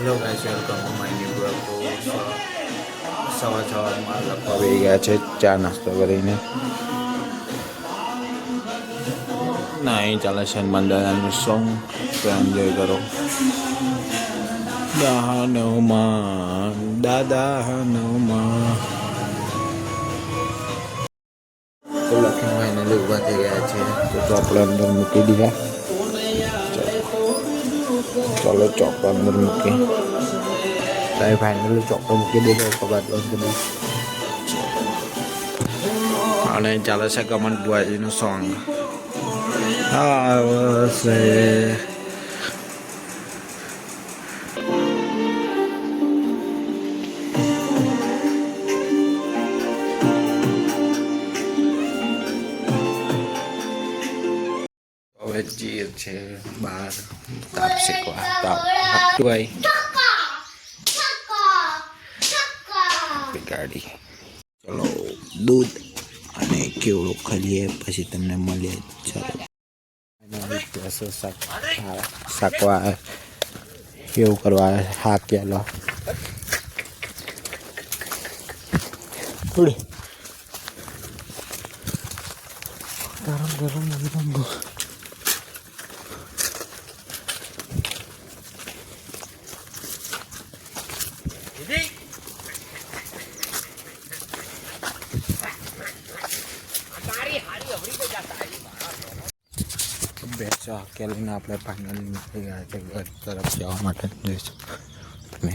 Hello guys, welcome to my new blog. તો સવારમાં લખવા આવી ગયા છે ચા નાસ્તો કરીને. ના અહીં ચાલે છે મંડળાનું સોંગ, તો એન્જોય કરો. હનુમાન દાદા હનુમાન. તો લખી ફાઇનલી ઊભા થઈ ગયા છે, તો આપણે અંદર મૂકી દીધા. ચલો ચોક અંદર મૂકી ફાઇનલી ચોક મૂકી દીધો. કબાટ બંધ કરી. અને ચાલે છે કમન બુઆજીનું સોંગ. આવશે હવે જઈએ છે બહાર તાપ શીખવા. તાપ ભાઈ ગાડી. ચલો દૂધ અને કેવડું ખાઈએ પછી તમને મળીએ. ચાલો શાકવા એવું કરવા હાકેલો થોડી ગરમ ગરમ ગરમ. બેસો હકેલીને આપણે ફાઇનલી નીકળી ગયા છે ઘર તરફ જવા માટે. જોઈશું તમે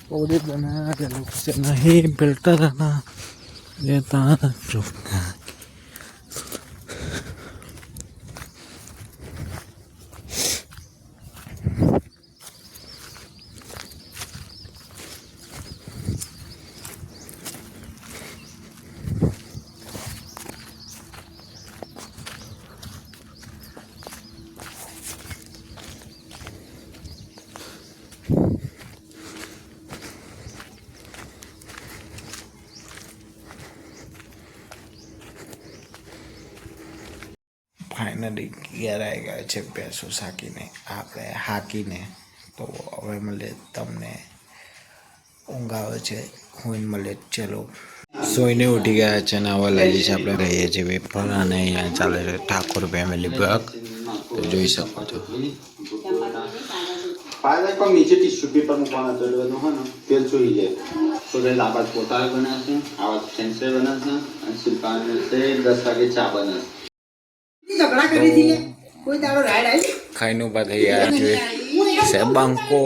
पूरी बना के लोग से नहीं मिलता रहना देता चुपका. ફાઇનલી ઘેર આવી ગયા છે ભેંસો સાકીને આપણે હાકીને. તો હવે મળે તમને ઊંઘ આવે છે, હું મળે. ચલો સોઈને ઉઠી ગયા છે ને હવે લઈ છે આપણે રહીએ છીએ વેફર. અને અહીંયા ચાલે છે ઠાકોર ફેમિલી બ્લોગ, તો જોઈ શકો છો. નીચે ટીશ્યુ પેપર મૂકવાના તો બધું હોય ને તેલ ચોઈ જાય. તો ગઈ આબાદ પોતા બનાવશે, આવા સેન્સર બનાવશે અને શિલ્પા 10 વાગે ચા બનાવશે. ખાઈને ઉભા થઈ ગયા છે સેબાંકો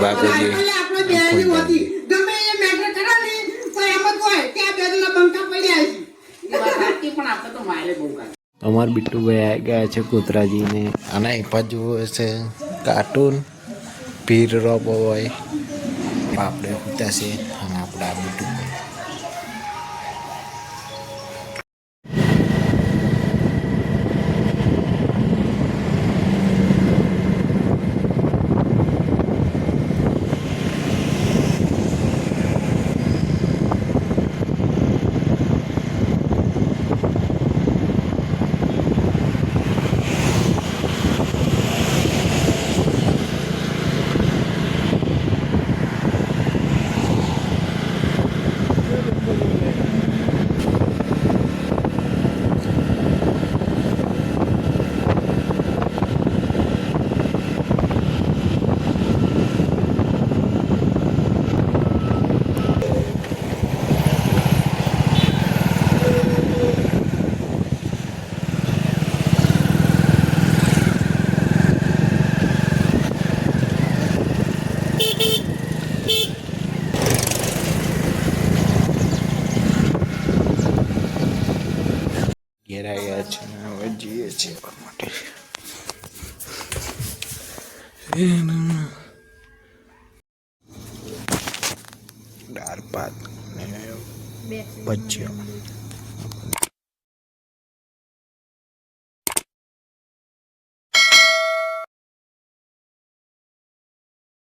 બાબુજી. અમાર બિટ્ટુભાઈ આવી ગયા છે કૂતરાજીને. અને એમાં જુઓ છે કાર્ટૂન ભીર રોબો હોય. આપણે ઉતા છે અને આપણા બિટ્ટુભાઈ. ઘેરા ગયા છે હવે જઈએ છીએ માટે. દાળ ભાત ને ભજીયા